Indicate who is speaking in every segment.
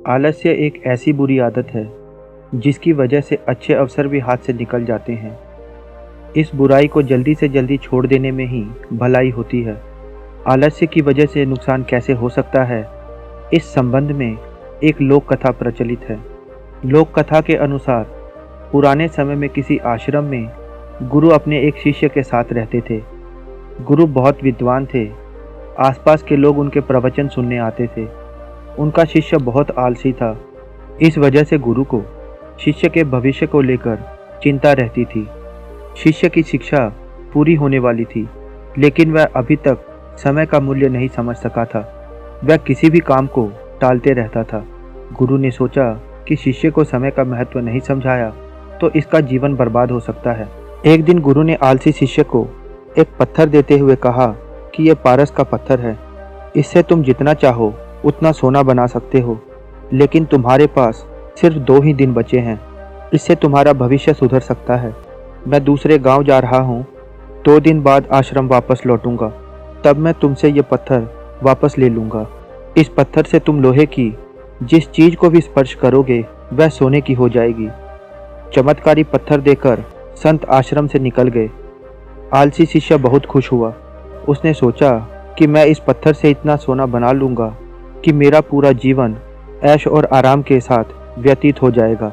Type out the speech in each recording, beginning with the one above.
Speaker 1: आलस्य एक ऐसी बुरी आदत है जिसकी वजह से अच्छे अवसर भी हाथ से निकल जाते हैं। इस बुराई को जल्दी से जल्दी छोड़ देने में ही भलाई होती है। आलस्य की वजह से नुकसान कैसे हो सकता है, इस संबंध में एक लोक कथा प्रचलित है। लोक कथा के अनुसार पुराने समय में किसी आश्रम में गुरु अपने एक शिष्य के साथ रहते थे। गुरु बहुत विद्वान थे। आसपास के लोग उनके प्रवचन सुनने आते थे। उनका शिष्य बहुत आलसी था। इस वजह से गुरु को शिष्य के भविष्य को लेकर चिंता रहती थी। शिष्य की शिक्षा पूरी होने वाली थी, लेकिन वह अभी तक समय का मूल्य नहीं समझ सका था। वह किसी भी काम को टालते रहता था। गुरु ने सोचा कि शिष्य को समय का महत्व नहीं समझाया तो इसका जीवन बर्बाद हो सकता है। एक दिन गुरु ने आलसी शिष्य को एक पत्थर देते हुए कहा कि यह पारस का पत्थर है। इससे तुम जितना चाहो उतना सोना बना सकते हो, लेकिन तुम्हारे पास सिर्फ 2 ही दिन बचे हैं। इससे तुम्हारा भविष्य सुधर सकता है। मैं दूसरे गांव जा रहा हूँ। 2 दिन बाद आश्रम वापस लौटूंगा। तब मैं तुमसे ये पत्थर वापस ले लूँगा। इस पत्थर से तुम लोहे की जिस चीज़ को भी स्पर्श करोगे वह सोने की हो जाएगी। चमत्कारी पत्थर देकर संत आश्रम से निकल गए। आलसी शिष्य बहुत खुश हुआ। उसने सोचा कि मैं इस पत्थर से इतना सोना बना लूँगा कि मेरा पूरा जीवन ऐश और आराम के साथ व्यतीत हो जाएगा।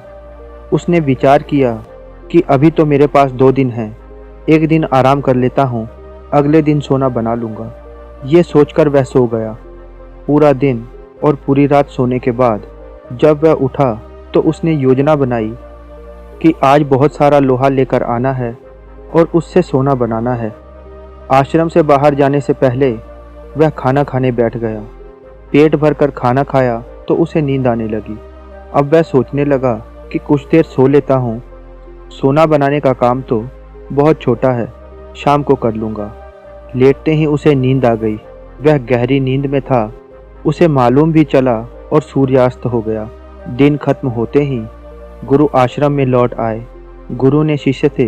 Speaker 1: उसने विचार किया कि अभी तो मेरे पास 2 दिन हैं। एक दिन आराम कर लेता हूँ, अगले दिन सोना बना लूँगा। ये सोचकर वह सो गया। पूरा दिन और पूरी रात सोने के बाद जब वह उठा तो उसने योजना बनाई कि आज बहुत सारा लोहा लेकर आना है और उससे सोना बनाना है। आश्रम से बाहर जाने से पहले वह खाना खाने बैठ गया। पेट भरकर खाना खाया तो उसे नींद आने लगी। अब वह सोचने लगा कि कुछ देर सो लेता हूँ। सोना बनाने का काम तो बहुत छोटा है, शाम को कर लूँगा। लेटते ही उसे नींद आ गई। वह गहरी नींद में था। उसे मालूम भी चला और सूर्यास्त हो गया। दिन खत्म होते ही गुरु आश्रम में लौट आए। गुरु ने शिष्य से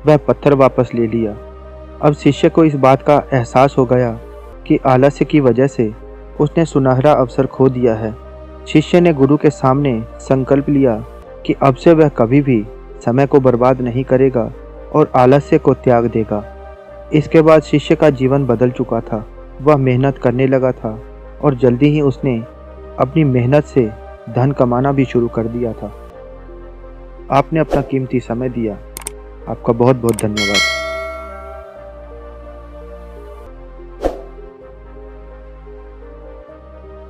Speaker 1: वह पत्थर वापस ले लिया। अब शिष्य को इस बात का एहसास हो गया कि आलस्य की वजह से उसने सुनहरा अवसर खो दिया है। शिष्य ने गुरु के सामने संकल्प लिया कि अब से वह कभी भी समय को बर्बाद नहीं करेगा और आलस्य को त्याग देगा। इसके बाद शिष्य का जीवन बदल चुका था। वह मेहनत करने लगा था और जल्दी ही उसने अपनी मेहनत से धन कमाना भी शुरू कर दिया था। आपने अपना कीमती समय दिया। आपका बहुत बहुत धन्यवाद।